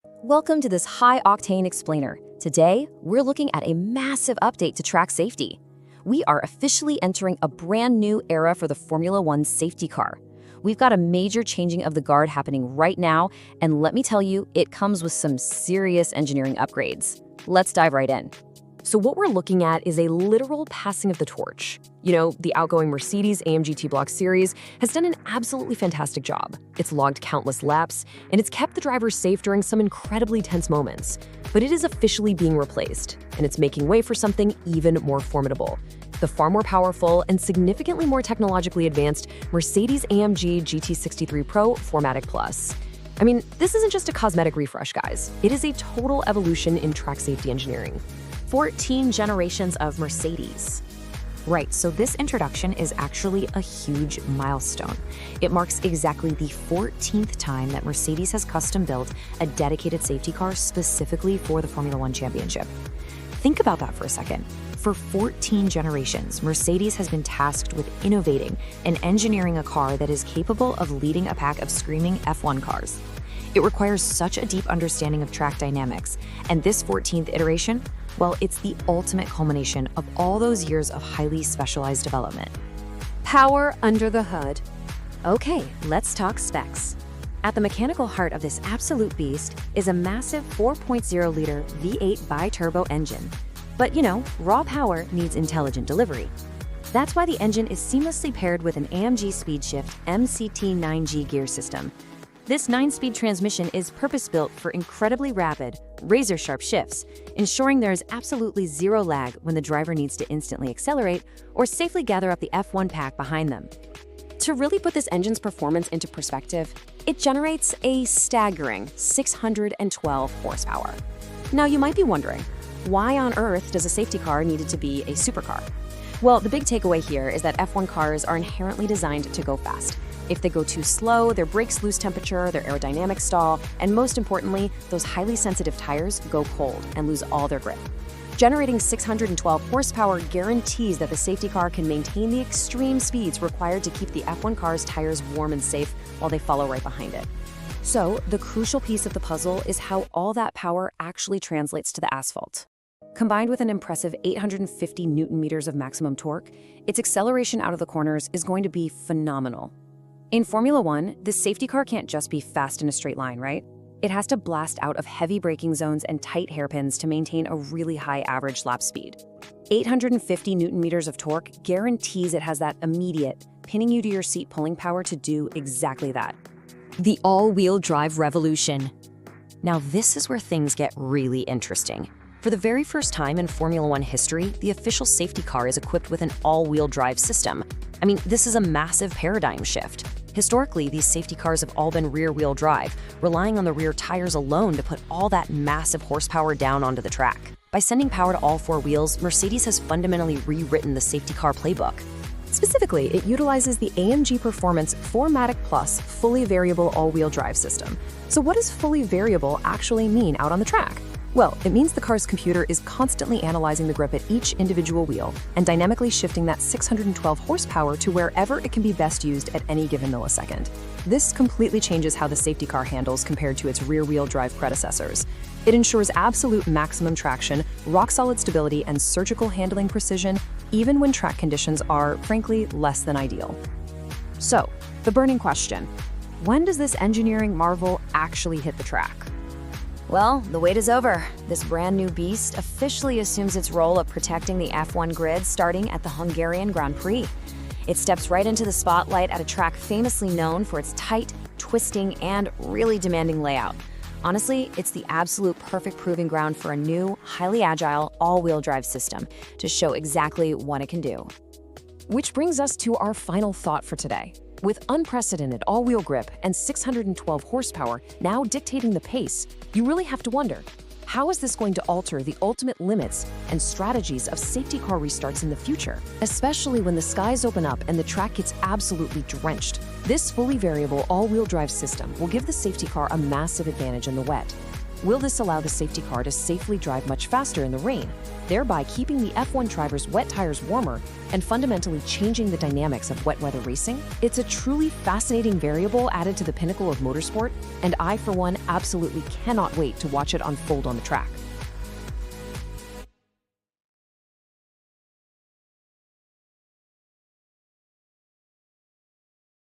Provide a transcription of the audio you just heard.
Welcome to this high-octane explainer. Today, we're looking at a massive update to track safety. We are officially entering a brand new era for the Formula One safety car. We've got a major changing of the guard happening right now, and let me tell you, it comes with some serious engineering upgrades. Let's dive right in. So what we're looking at is a literal passing of the torch. You know, the outgoing Mercedes-AMG GT Block series has done an absolutely fantastic job. It's logged countless laps, and it's kept the drivers safe during some incredibly tense moments. But it is officially being replaced, and it's making way for something even more formidable. The far more powerful and significantly more technologically advanced Mercedes-AMG GT63 Pro 4MATIC Plus. I mean, this isn't just a cosmetic refresh, guys. It is a total evolution in track safety engineering. 14 generations of Mercedes. Right, so this introduction is actually a huge milestone. It marks exactly the 14th time that Mercedes has custom-built a dedicated safety car specifically for the Formula One Championship. Think about that for a second. For 14 generations, Mercedes has been tasked with innovating and engineering a car that is capable of leading a pack of screaming F1 cars. It requires such a deep understanding of track dynamics, and this 14th iteration, well, it's the ultimate culmination of all those years of highly specialized development. Power under the hood. Okay, let's talk specs. At the mechanical heart of this absolute beast is a massive 4.0-liter V8 Biturbo engine. But you know, raw power needs intelligent delivery. That's why the engine is seamlessly paired with an AMG SpeedShift MCT9G gear system. This 9-speed transmission is purpose-built for incredibly rapid, razor-sharp shifts, ensuring there is absolutely zero lag when the driver needs to instantly accelerate or safely gather up the F1 pack behind them. To really put this engine's performance into perspective, it generates a staggering 612 horsepower. Now you might be wondering, why on earth does a safety car need to be a supercar? Well, the big takeaway here is that F1 cars are inherently designed to go fast. If they go too slow, their brakes lose temperature, their aerodynamics stall, and most importantly, those highly sensitive tires go cold and lose all their grip. Generating 612 horsepower guarantees that the safety car can maintain the extreme speeds required to keep the F1 car's tires warm and safe while they follow right behind it. So, the crucial piece of the puzzle is how all that power actually translates to the asphalt. Combined with an impressive 850 Newton-meters of maximum torque, its acceleration out of the corners is going to be phenomenal. In Formula One, this safety car can't just be fast in a straight line, right? It has to blast out of heavy braking zones and tight hairpins to maintain a really high average lap speed. 850 Newton-meters of torque guarantees it has that immediate, pinning you to your seat pulling power to do exactly that. The all-wheel drive revolution. Now this is where things get really interesting. For the very first time in Formula One history, the official safety car is equipped with an all-wheel drive system. I mean, this is a massive paradigm shift. Historically, these safety cars have all been rear-wheel drive, relying on the rear tires alone to put all that massive horsepower down onto the track. By sending power to all four wheels, Mercedes has fundamentally rewritten the safety car playbook. Specifically, it utilizes the AMG Performance 4MATIC Plus fully variable all-wheel drive system. So what does fully variable actually mean out on the track? Well, it means the car's computer is constantly analyzing the grip at each individual wheel and dynamically shifting that 612 horsepower to wherever it can be best used at any given millisecond. This completely changes how the safety car handles compared to its rear-wheel drive predecessors. It ensures absolute maximum traction, rock-solid stability, and surgical handling precision, even when track conditions are, frankly, less than ideal. So, the burning question: when does this engineering marvel actually hit the track? Well, the wait is over. This brand new beast officially assumes its role of protecting the F1 grid starting at the Hungarian Grand Prix. It steps right into the spotlight at a track famously known for its tight, twisting, and really demanding layout. Honestly, it's the absolute perfect proving ground for a new, highly agile, all-wheel drive system to show exactly what it can do. Which brings us to our final thought for today. With unprecedented all-wheel grip and 612 horsepower now dictating the pace, you really have to wonder, how is this going to alter the ultimate limits and strategies of safety car restarts in the future, especially when the skies open up and the track gets absolutely drenched? This fully variable all-wheel drive system will give the safety car a massive advantage in the wet. Will this allow the safety car to safely drive much faster in the rain, thereby keeping the F1 drivers' wet tires warmer and fundamentally changing the dynamics of wet weather racing? It's a truly fascinating variable added to the pinnacle of motorsport, and I, for one, absolutely cannot wait to watch it unfold on the track.